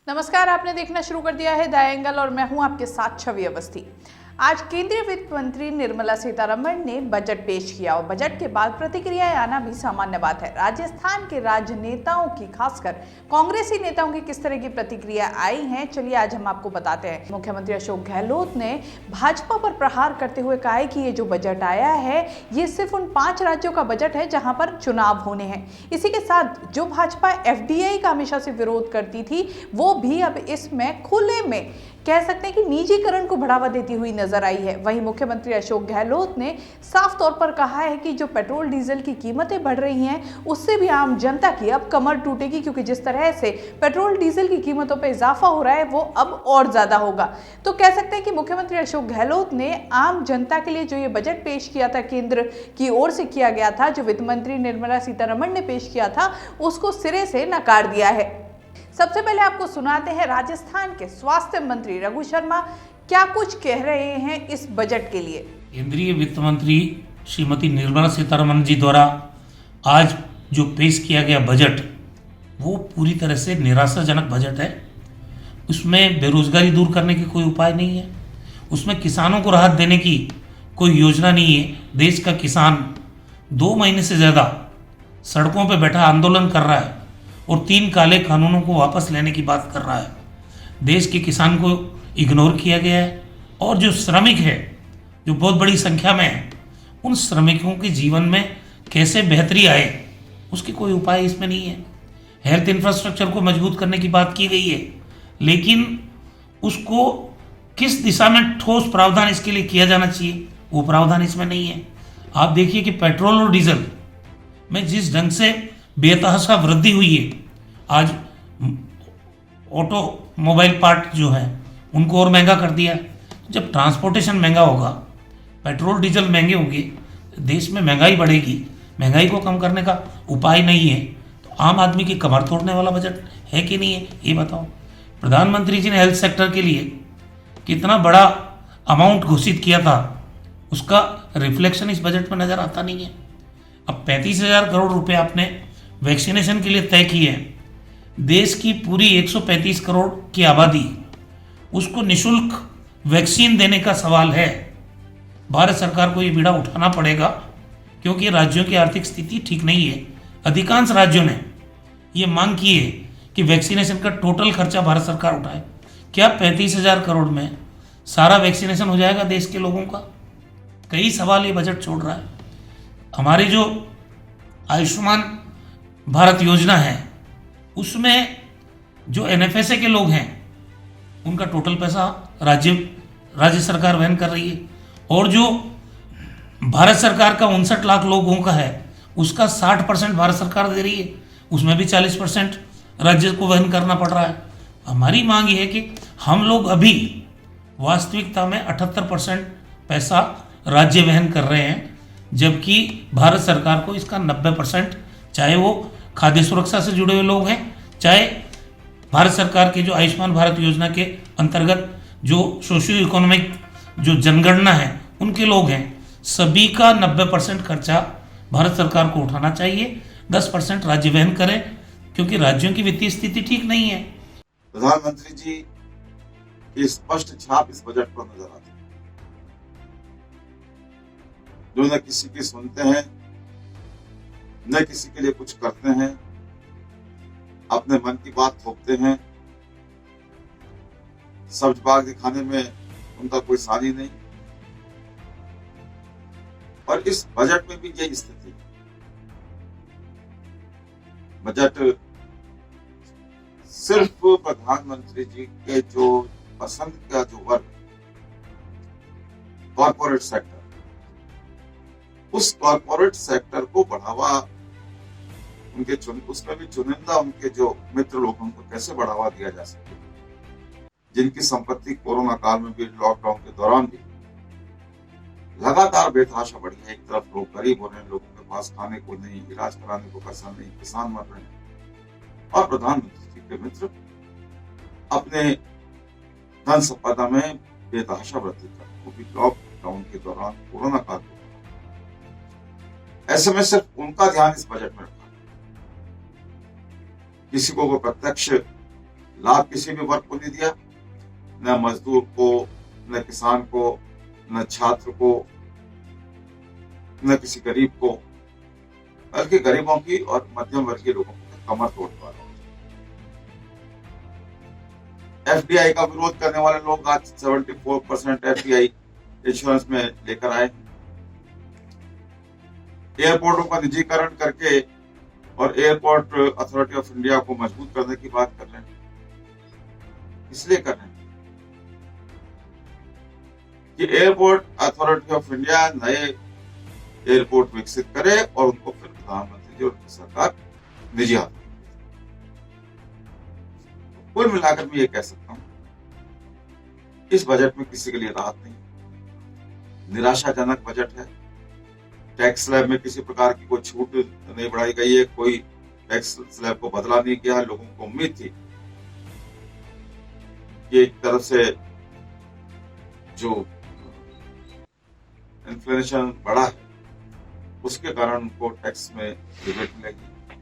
नमस्कार, आपने देखना शुरू कर दिया है द एंगल और मैं हूं आपके साथ छवि अवस्थी। आज केंद्रीय वित्त मंत्री निर्मला सीतारमण ने बजट पेश किया और बजट के बाद प्रतिक्रियाएं आना भी सामान्य बात है। राजस्थान के राजनेताओं की, खासकर कांग्रेसी नेताओं की किस तरह की प्रतिक्रिया आई हैं, चलिए आज हम आपको बताते हैं। मुख्यमंत्री अशोक गहलोत ने भाजपा पर प्रहार करते हुए कहा है कि ये जो बजट आया है ये सिर्फ उन 5 राज्यों का बजट है जहां पर चुनाव होने हैं। इसी के साथ जो भाजपा FDI का हमेशा से विरोध करती थी वो भी अब इसमें खुले में कह सकते हैं कि निजीकरण को बढ़ावा देती हुई नजर आई है। वहीं मुख्यमंत्री अशोक गहलोत ने साफ तौर पर कहा है कि जो पेट्रोल डीजल की कीमतें बढ़ रही हैं उससे भी आम जनता की अब कमर टूटेगी, क्योंकि जिस तरह से पेट्रोल डीजल की कीमतों पर इजाफा हो रहा है वो अब और ज्यादा होगा। तो कह सकते हैं कि मुख्यमंत्री अशोक गहलोत ने आम जनता के लिए जो ये बजट पेश किया था, केंद्र की ओर से किया गया था, जो वित्त मंत्री निर्मला सीतारमण ने पेश किया था, उसको सिरे से नकार दिया है। सबसे पहले आपको सुनाते हैं राजस्थान के स्वास्थ्य मंत्री रघु शर्मा क्या कुछ कह रहे हैं इस बजट के लिए। केंद्रीय वित्त मंत्री श्रीमती निर्मला सीतारमण जी द्वारा आज जो पेश किया गया बजट वो पूरी तरह से निराशाजनक बजट है। उसमें बेरोजगारी दूर करने की कोई उपाय नहीं है, उसमें किसानों को राहत देने की कोई योजना नहीं है। देश का किसान 2 महीने से ज़्यादा सड़कों पर बैठा आंदोलन कर रहा है और 3 काले कानूनों को वापस लेने की बात कर रहा है। देश के किसान को इग्नोर किया गया है और जो श्रमिक है, जो बहुत बड़ी संख्या में है, उन श्रमिकों के जीवन में कैसे बेहतरी आए उसकी कोई उपाय इसमें नहीं है। हेल्थ इंफ्रास्ट्रक्चर को मजबूत करने की बात की गई है, लेकिन उसको किस दिशा में ठोस प्रावधान इसके लिए किया जाना चाहिए वो प्रावधान इसमें नहीं है। आप देखिए कि पेट्रोल और डीजल में जिस ढंग से बेतहाशा वृद्धि हुई है, आज ऑटोमोबाइल पार्ट जो है उनको और महंगा कर दिया। जब ट्रांसपोर्टेशन महंगा होगा, पेट्रोल डीजल महंगे होंगे, देश में महंगाई बढ़ेगी। महंगाई को कम करने का उपाय नहीं है तो आम आदमी की कमर तोड़ने वाला बजट है कि नहीं है ये बताओ। प्रधानमंत्री जी ने हेल्थ सेक्टर के लिए कितना बड़ा अमाउंट घोषित किया था, उसका रिफ्लेक्शन इस बजट में नज़र आता नहीं है। अब 35,000 करोड़ रुपए आपने वैक्सीनेशन के लिए तय किए हैं। देश की पूरी 135 करोड़ की आबादी, उसको निशुल्क वैक्सीन देने का सवाल है। भारत सरकार को ये बीड़ा उठाना पड़ेगा क्योंकि राज्यों की आर्थिक स्थिति ठीक नहीं है। अधिकांश राज्यों ने ये मांग की है कि वैक्सीनेशन का टोटल खर्चा भारत सरकार उठाए। क्या 35,000 करोड़ में सारा वैक्सीनेशन हो जाएगा देश के लोगों का? कई सवाल ये बजट छोड़ रहा है। हमारे जो आयुष्मान भारत योजना है उसमें जो NFSA के लोग हैं उनका टोटल पैसा राज्य सरकार वहन कर रही है और जो भारत सरकार का 59 लाख लोगों का है उसका 60% भारत सरकार दे रही है, उसमें भी 40% राज्य को वहन करना पड़ रहा है। हमारी मांग ये है कि हम लोग अभी वास्तविकता में 78% पैसा राज्य वहन कर रहे हैं, जबकि भारत सरकार को इसका 90%, चाहे वो खाद्य सुरक्षा से जुड़े हुए लोग हैं, चाहे भारत सरकार के जो आयुष्मान भारत योजना के अंतर्गत जो सोशियो इकोनॉमिक जो जनगणना है उनके लोग हैं, सभी का 90% खर्चा भारत सरकार को उठाना चाहिए। 10% राज्य वहन करें क्योंकि राज्यों की वित्तीय स्थिति ठीक नहीं है। प्रधानमंत्री जी की स्पष्ट छाप इस बजट पर नजर आती है, जो न किसी की सुनते हैं न किसी के लिए कुछ करते हैं, अपने मन की बात थोपते हैं। सब्ज बाग दिखाने में उनका कोई सानी नहीं। और इस बजट में भी यही स्थिति है। बजट सिर्फ प्रधानमंत्री जी के जो पसंद का जो वर्ग, कॉर्पोरेट सेक्टर, उस कॉर्पोरेट सेक्टर को बढ़ावा, उनके उसमें भी चुनिंदा उनके जो मित्र लोग, उनको कैसे बढ़ावा दिया जा सके, जिनकी संपत्ति कोरोना काल में भी, लॉकडाउन के दौरान भी लगातार बेतहाशा बढ़ी है। एक तरफ लोग गरीब हो रहे हैं, लोगों के पास खाने को नहीं, इलाज कराने को पैसा नहीं, किसान मर रहे हैं, और प्रधानमंत्री जी के मित्र अपने धन संपदा में बेतहाशा वृद्धि कर, वो भी लॉकडाउन के दौरान, कोरोना काल के दौरान। ऐसे में सिर्फ उनका ध्यान इस बजट में रखा, किसी को प्रत्यक्ष लाभ किसी भी वर्ग को नहीं दिया, न मजदूर को, न किसान को, न छात्र को, न किसी गरीब को, बल्कि गरीबों की और मध्यम वर्गीय लोगों को कमर तोड़ने वाला। एफडीआई का विरोध करने वाले लोग आज 74% एफडीआई इंश्योरेंस में लेकर आए। एयरपोर्टों का निजीकरण करके और एयरपोर्ट अथॉरिटी ऑफ इंडिया को मजबूत करने की बात कर रहे हैं। इसलिए कर रहे हैं कि एयरपोर्ट अथॉरिटी ऑफ इंडिया नए एयरपोर्ट विकसित करे और उनको फिर प्रधानमंत्री जी और उनकी सरकार निजी हाथ में। कुल मिलाकर मैं ये कह सकता हूं, इस बजट में किसी के लिए राहत नहीं, निराशाजनक बजट है। टैक्स स्लैब में किसी प्रकार की कोई छूट नहीं बढ़ाई गई है, कोई टैक्स स्लैब को बदला नहीं किया। लोगों को उम्मीद थी कि एक तरफ से जो इन्फ्लेशन बढ़ा है उसके कारण उनको टैक्स में रिबेट मिलेगी,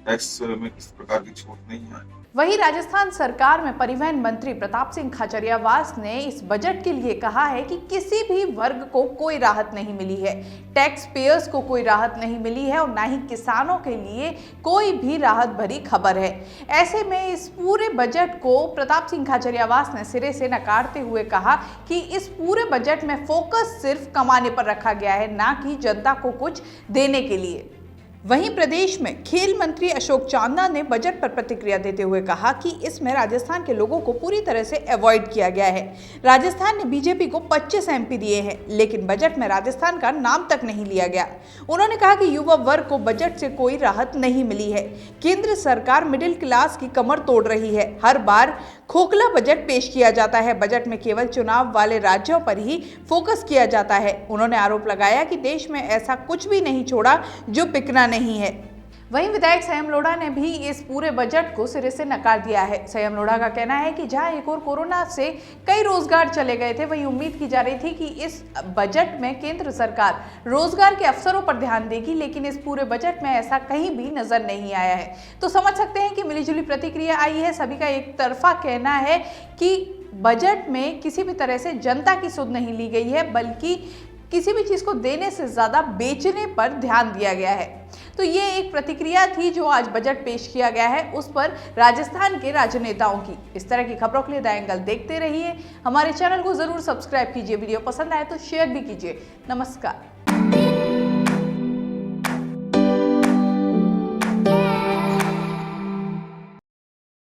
टैक्स में किसी प्रकार की छूट नहीं है। वहीं राजस्थान सरकार में परिवहन मंत्री प्रताप सिंह खाचरियावास ने इस बजट के लिए कहा है कि किसी भी वर्ग को कोई राहत नहीं मिली है, टैक्स पेयर्स को कोई राहत नहीं मिली है और ना ही किसानों के लिए कोई भी राहत भरी खबर है। ऐसे में इस पूरे बजट को प्रताप सिंह खाचरियावास ने सिरे से नकारते हुए कहा कि इस पूरे बजट में फोकस सिर्फ कमाने पर रखा गया है, ना कि जनता को कुछ देने के लिए। वहीं प्रदेश में खेल मंत्री अशोक चांदना ने बजट पर प्रतिक्रिया देते हुए कहा कि इसमें राजस्थान के लोगों को पूरी तरह से अवॉइड किया गया है। राजस्थान ने बीजेपी को 25 एमपी दिए हैं, लेकिन बजट में राजस्थान का नाम तक नहीं लिया गया। उन्होंने कहा कि युवा वर्ग को बजट से कोई राहत नहीं मिली है। केंद्र सरकार मिडिल क्लास की कमर तोड़ रही है। हर बार खोखला बजट पेश किया जाता है। बजट में केवल चुनाव वाले राज्यों पर ही फोकस किया जाता है। उन्होंने आरोप लगाया कि देश में ऐसा कुछ भी नहीं छोड़ा जो बिकना नहीं है। वहीं विधायक संयम लोढ़ा ने भी इस पूरे बजट को सिरे से नकार दिया है। संयम लोढ़ा का कहना है कि जहां एक और कोरोना से कई रोजगार चले गए थे, वहीं उम्मीद की जा रही थी कि इस बजट में केंद्र सरकार रोजगार के अवसरों पर ध्यान देगी, लेकिन इस पूरे बजट में ऐसा कहीं भी नजर नहीं आया है। तो समझ सकते हैं कि मिलीजुली प्रतिक्रिया आई है। सभी का एक तरफा कहना है कि बजट में किसी भी तरह से जनता की सुध नहीं ली गई है, बल्कि किसी भी चीज को देने से ज्यादा बेचने पर ध्यान दिया गया है। तो ये एक प्रतिक्रिया थी जो आज बजट पेश किया गया है उस पर राजस्थान के राजनेताओं की। इस तरह की खबरों के लिए द एंगल देखते रहिए। हमारे चैनल को जरूर सब्सक्राइब कीजिए। वीडियो पसंद आए तो शेयर भी कीजिए। नमस्कार।